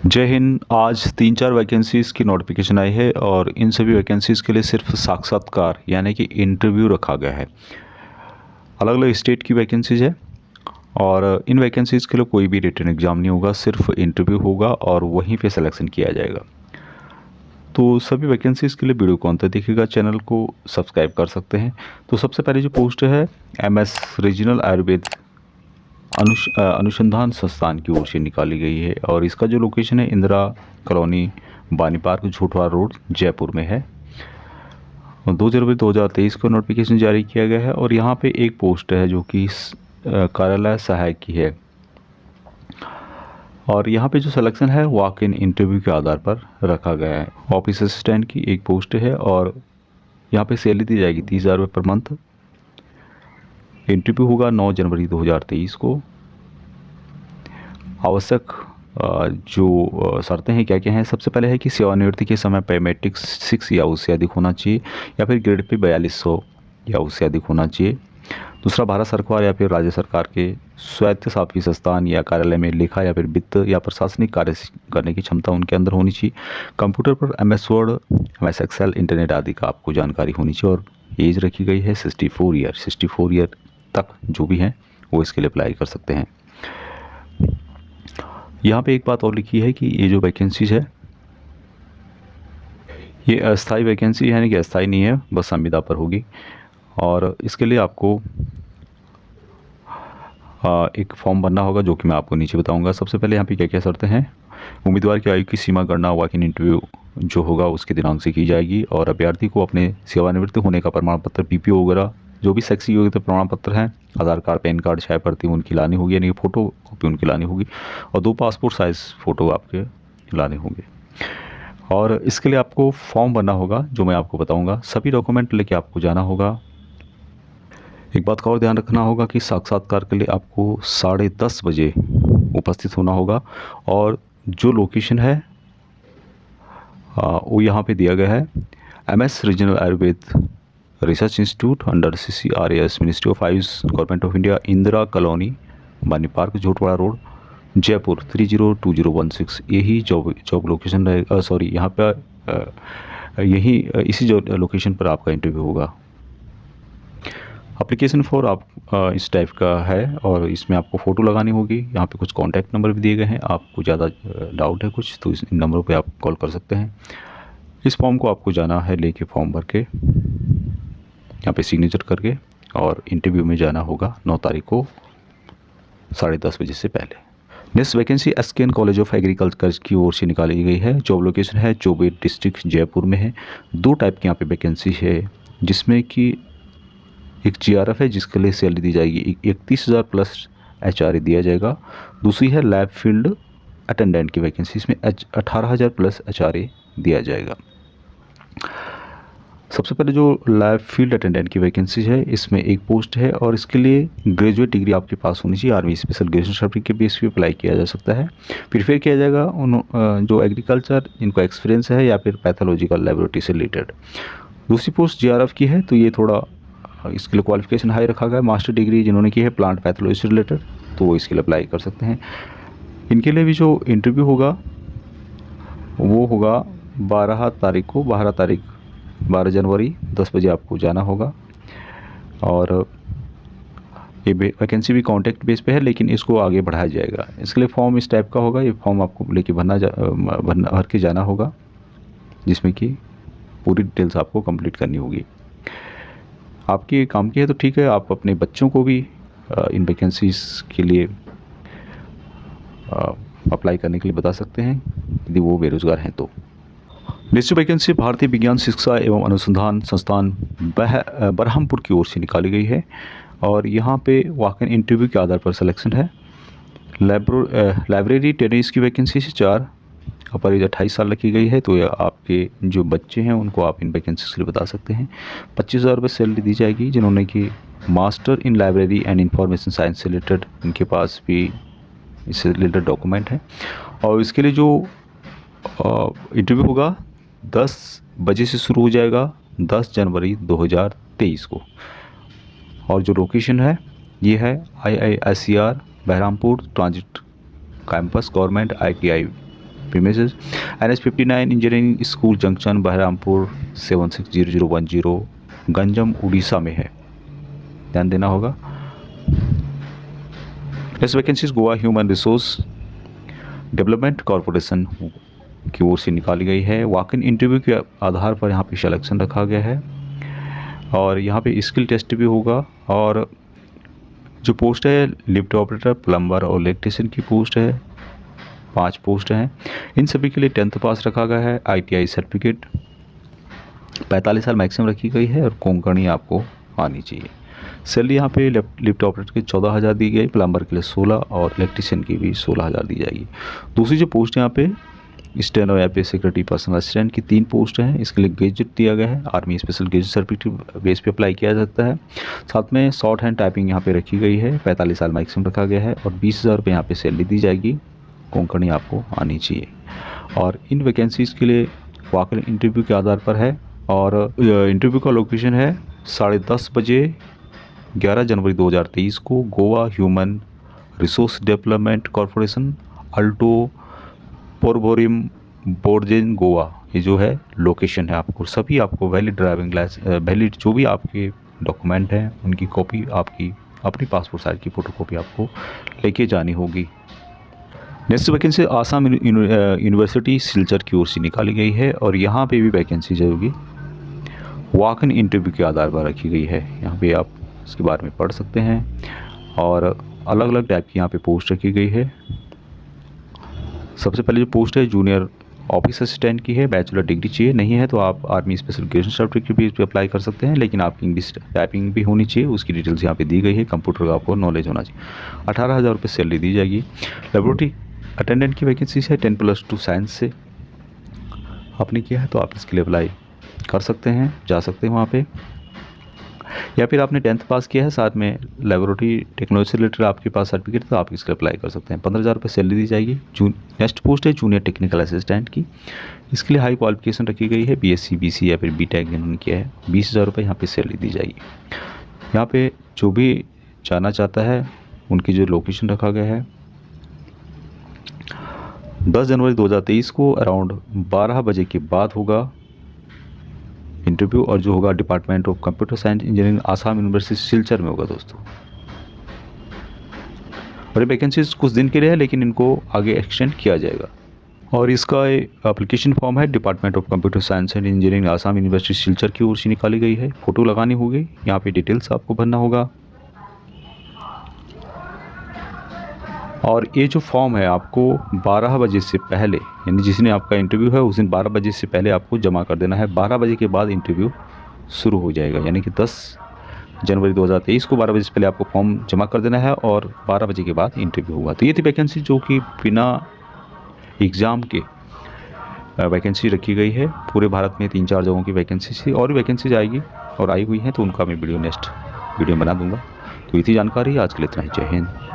जय हिंद। आज 3-4 वैकेंसीज़ की नोटिफिकेशन आई है और इन सभी वैकेंसीज़ के लिए सिर्फ साक्षात्कार यानी कि इंटरव्यू रखा गया है। अलग अलग स्टेट की वैकेंसीज़ है और इन वैकेंसीज़ के लिए कोई भी रिटन एग्ज़ाम नहीं होगा, सिर्फ इंटरव्यू होगा और वहीं पे सिलेक्शन किया जाएगा। तो सभी वैकेंसीज़ के लिए वीडियो को अंत तक देखिएगा, चैनल को सब्सक्राइब कर सकते हैं। तो सबसे पहले जो पोस्ट है MS रीजनल आयुर्वेद अनुसंधान संस्थान की ओर से निकाली गई है और इसका जो लोकेशन है इंदिरा कॉलोनी, बानी पार्क, झूठवा रोड, जयपुर में है। 2 जनवरी 2023 को नोटिफिकेशन जारी किया गया है और यहाँ पे एक पोस्ट है जो कि कार्यालय सहायक की है और यहाँ पे जो सिलेक्शन है वॉक इन इंटरव्यू के आधार पर रखा गया है। ऑफिस असिस्टेंट की एक पोस्ट है और यहाँ पे सैलरी दी जाएगी 30,000 रुपये पर मंथ। इंटरव्यू होगा 9 जनवरी 2023 को। आवश्यक जो शर्तें हैं क्या क्या हैं, सबसे पहले है कि सेवानिवृत्ति के समय पे मैट्रिक 6 या उससे अधिक होना चाहिए या फिर ग्रेड पे 4200 या उससे अधिक होना चाहिए। दूसरा, भारत सरकार या फिर राज्य सरकार के स्वायत्तशासी संस्थान या कार्यालय में लेखा या फिर वित्त या प्रशासनिक कार्य करने की क्षमता उनके अंदर होनी चाहिए। कंप्यूटर पर MS word, MS excel, internet आदि का आपको जानकारी होनी चाहिए और एज रखी गई है 64 ईयर तक जो भी हैं वो इसके लिए अप्लाई कर सकते हैं। यहाँ पे एक बात और लिखी है कि ये जो वैकेंसीज है ये अस्थाई वैकेंसी है, यानी कि अस्थाई नहीं है, बस संविदा पर होगी और इसके लिए आपको एक फॉर्म भरना होगा जो कि मैं आपको नीचे बताऊंगा। सबसे पहले यहाँ पे क्या क्या शर्तें हैं। उम्मीदवार की आयु की सीमा गणना वॉक इन इंटरव्यू जो होगा उसके दिनांक से की जाएगी और अभ्यर्थी को अपने सेवानिवृत्त होने का प्रमाण पत्र, PPO वगैरह जो भी शैक्षिक योग्यता प्रमाण पत्र हैं, आधार कार्ड, पैन कार्ड, छाया प्रति उनकी लानी होगी, यानी फ़ोटो कॉपी उनकी लानी होगी और 2 पासपोर्ट साइज़ फ़ोटो आपके लाने होंगे। और इसके लिए आपको फॉर्म भरना होगा जो मैं आपको बताऊंगा। सभी डॉक्यूमेंट लेके आपको जाना होगा। एक बात का और ध्यान रखना होगा कि साक्षात्कार के लिए आपको 10:30 बजे उपस्थित होना होगा और जो लोकेशन है वो यहाँ पे दिया गया है। MS regional Ayurveda research institute under CCRAS, ministry of Ayush, government of India, Indira colony, बानी पार्क, झूठवाड़ा रोड, जयपुर 302016। यही जॉब लोकेशन रहेगा। सॉरी, यहाँ पर यही इसी जो लोकेशन पर आपका इंटरव्यू होगा। एप्लीकेशन फॉर आप इस टाइप का है और इसमें आपको फ़ोटो लगानी होगी। यहाँ पे कुछ कॉन्टैक्ट नंबर भी दिए गए हैं। आपको ज़्यादा डाउट है कुछ तो इस नंबरों पे आप कॉल कर सकते हैं। इस फॉर्म को आपको जाना है लेके फॉर्म भर के यहाँ पे सिग्नेचर करके और इंटरव्यू में जाना होगा 9 तारीख को 10:30 बजे से पहले। Next vacancy SKN college of agriculture की ओर से निकाली गई है। जॉब लोकेशन है चौबे डिस्ट्रिक्ट, जयपुर में है। 2 टाइप की यहाँ पे वैकेंसी है जिसमें कि एक GRF है जिसके लिए सैलरी दी जाएगी 31,000 प्लस HRA दिया जाएगा। दूसरी है लैब फील्ड अटेंडेंट की वैकेंसी, इसमें 18,000 प्लस HRA दिया जाएगा। सबसे पहले जो लैब फील्ड अटेंडेंट की वैकेंसी है इसमें एक पोस्ट है और इसके लिए ग्रेजुएट डिग्री आपके पास होनी चाहिए। आर्मी स्पेशल ग्रेजुएशन सर्टिफिकेट के बेस पे अप्लाई किया जा सकता है। प्रीफेयर किया जाएगा उन जो एग्रीकल्चर जिनको एक्सपीरियंस है या फिर पैथोलॉजिकल लेबोरेटरी से रिलेटेड। दूसरी पोस्ट GRF की है तो ये थोड़ा इसके लिए क्वालिफिकेशन हाई रखा गया है। मास्टर डिग्री जिन्होंने की है प्लांट पैथोलॉजी से रिलेटेड तो वो इसके लिए अप्लाई कर सकते हैं। इनके लिए भी जो इंटरव्यू होगा वो होगा 12 जनवरी 10 बजे आपको जाना होगा और ये वैकेंसी भी कॉन्टैक्ट बेस पे है लेकिन इसको आगे बढ़ाया जाएगा। इसके लिए फॉर्म इस टाइप का होगा। ये फॉर्म आपको लेके भर के जाना होगा जिसमें कि पूरी डिटेल्स आपको कंप्लीट करनी होगी। आपके काम की है तो ठीक है, आप अपने बच्चों को भी इन वैकेंसीज़ के लिए अप्लाई करने के लिए बता सकते हैं यदि वो बेरोज़गार हैं तो। नेक्स्ट वैकेंसी भारतीय विज्ञान शिक्षा एवं अनुसंधान संस्थान बरहमपुर की ओर से निकाली गई है और यहाँ पे वॉक इन इंटरव्यू के आधार पर सिलेक्शन है। लाइब्रेरी टेनिस की वैकेंसी से 4 पर एज 28 साल रखी गई है तो आपके जो बच्चे हैं उनको आप इन वैकेंसी के लिए बता सकते हैं। 25,000 रुपये सैलरी दी जाएगी। जिन्होंने कि master in library and information science से रिलेटेड इनके पास भी इससे रिलेटेड डॉक्यूमेंट है और इसके लिए जो इंटरव्यू होगा 10 बजे से शुरू हो जाएगा 10 जनवरी 2023 को और जो लोकेशन है ये है IISER Berhampur transit campus, government ITI premises. NH59 engineering school junction Berhampur 760010 Ganjam Orissa में है, ध्यान देना होगा। Next vacancies Goa human resource development corporation की ओर से निकाली गई है। वॉक इन इंटरव्यू के आधार पर यहाँ पे सिलेक्शन रखा गया है और यहाँ पे स्किल टेस्ट भी होगा। और जो पोस्ट है लिफ्ट ऑपरेटर, प्लम्बर और इलेक्ट्रीशियन की पोस्ट है, 5 पोस्ट हैं। इन सभी के लिए 10th पास रखा गया है। ITI सर्टिफिकेट 45 साल मैक्सिमम रखी गई है और कोंकणी आपको आनी चाहिए। सैलरी यहाँ पे लिफ्ट ऑपरेटर के 14,000 दी गई, प्लम्बर के लिए 16 और इलेक्ट्रीशियन की भी 16,000 दी जाएगी। दूसरी जो पोस्ट यहाँ पे स्टेनो या पे सिक्योरिटी पर्सनल असिस्टेंट की 3 पोस्ट हैं। इसके लिए गेजेट दिया गया है, army special gazette certificate base पे अप्लाई किया जा सकता है। साथ में शॉर्ट हैंड टाइपिंग यहाँ पे रखी गई है, 45 साल मैक्सिमम रखा गया है और 20,000 रुपये यहाँ पे सैलरी दी जाएगी। कोंकणी आपको आनी चाहिए और इन वैकेंसीज़ के लिए वॉक इन इंटरव्यू के आधार पर है और इंटरव्यू का लोकेशन है 10:30 बजे 11 जनवरी 2023 को Goa human resource development corporation, Alto Porvorim बोर्जेन गोवा, ये जो है लोकेशन है। आपको सभी आपको वैलिड ड्राइविंग लाइसेंस, वैलिड जो भी आपके डॉक्यूमेंट हैं उनकी कॉपी, आपकी अपनी पासपोर्ट साइज की फ़ोटोकॉपी आपको लेके जानी होगी। Next vacancy Assam university Silchar की ओर से निकाली गई है और यहाँ पे भी वैकेंसी जो होगी वॉक इन इंटरव्यू के आधार पर रखी गई है। यहाँ पे आप इसके बारे में पढ़ सकते हैं और अलग अलग टाइप की यहाँ पे पोस्ट रखी गई है। सबसे पहले जो पोस्ट है जूनियर ऑफिस असिस्टेंट की है, बैचलर डिग्री चाहिए, नहीं है तो आप आर्मी स्पेशल ग्रेजुएशन सर्टिफिकेट भी इस पर अप्लाई कर सकते हैं, लेकिन आपकी इंग्लिश टाइपिंग भी होनी चाहिए। उसकी डिटेल्स यहाँ पे दी गई है, कंप्यूटर का आपको नॉलेज होना चाहिए। 18,000 रुपये सैलरी दी जाएगी। लेबोरेटरी अटेंडेंट की वैकेंसी है, 10+2 साइंस से आपने किया है तो आप इसके लिए अप्लाई कर सकते हैं, जा सकते हैं वहाँ पे। या फिर आपने 10th पास किया है, साथ में लेबोरेटरी टेक्नोलॉजी से रिलेटेड आपके पास सर्टिफिकेट तो आप इसके लिए अप्लाई कर सकते हैं। 15,000 रुपये सैलरी दी जाएगी। नेक्स्ट पोस्ट है जूनियर टेक्निकल असिस्टेंट की, इसके लिए हाई क्वालिफिकेशन रखी गई है, BSc BC या फिर B.Tech जिन्होंने किया है। 20,000 रुपये यहाँ पे सैलरी दी जाएगी। यहाँ पे जो भी जाना चाहता है उनकी जो लोकेशन रखा गया है 10 जनवरी 2023 को अराउंड 12 बजे के बाद होगा इंटरव्यू और जो होगा department of computer science engineering Assam university Silchar में होगा दोस्तों। और ये वैकेंसीज कुछ दिन के लिए है लेकिन इनको आगे एक्सटेंड किया जाएगा। और इसका एप्लीकेशन फॉर्म है department of computer science and engineering Assam university Silchar की ओर से निकाली गई है। फ़ोटो लगानी होगी, यहाँ पे डिटेल्स आपको भरना होगा। और ये जो फॉर्म है आपको 12 बजे से पहले, यानी जिसने आपका इंटरव्यू है उस दिन 12 बजे से पहले आपको जमा कर देना है। 12 बजे के बाद इंटरव्यू शुरू हो जाएगा, यानी कि 10 जनवरी 2023 को 12 बजे से पहले आपको फॉर्म जमा कर देना है और 12 बजे के बाद इंटरव्यू होगा। तो ये थी वैकेंसी जो कि बिना एग्ज़ाम के वैकेंसी रखी गई है। पूरे भारत में 3-4 जगहों की वैकेंसी थी और वैकेंसीज आएगी और आई हुई हैं तो उनका मैं वीडियो नेक्स्ट वीडियो बना दूँगा। तो ये थी जानकारी, आज के लिए इतना ही। जय हिंद।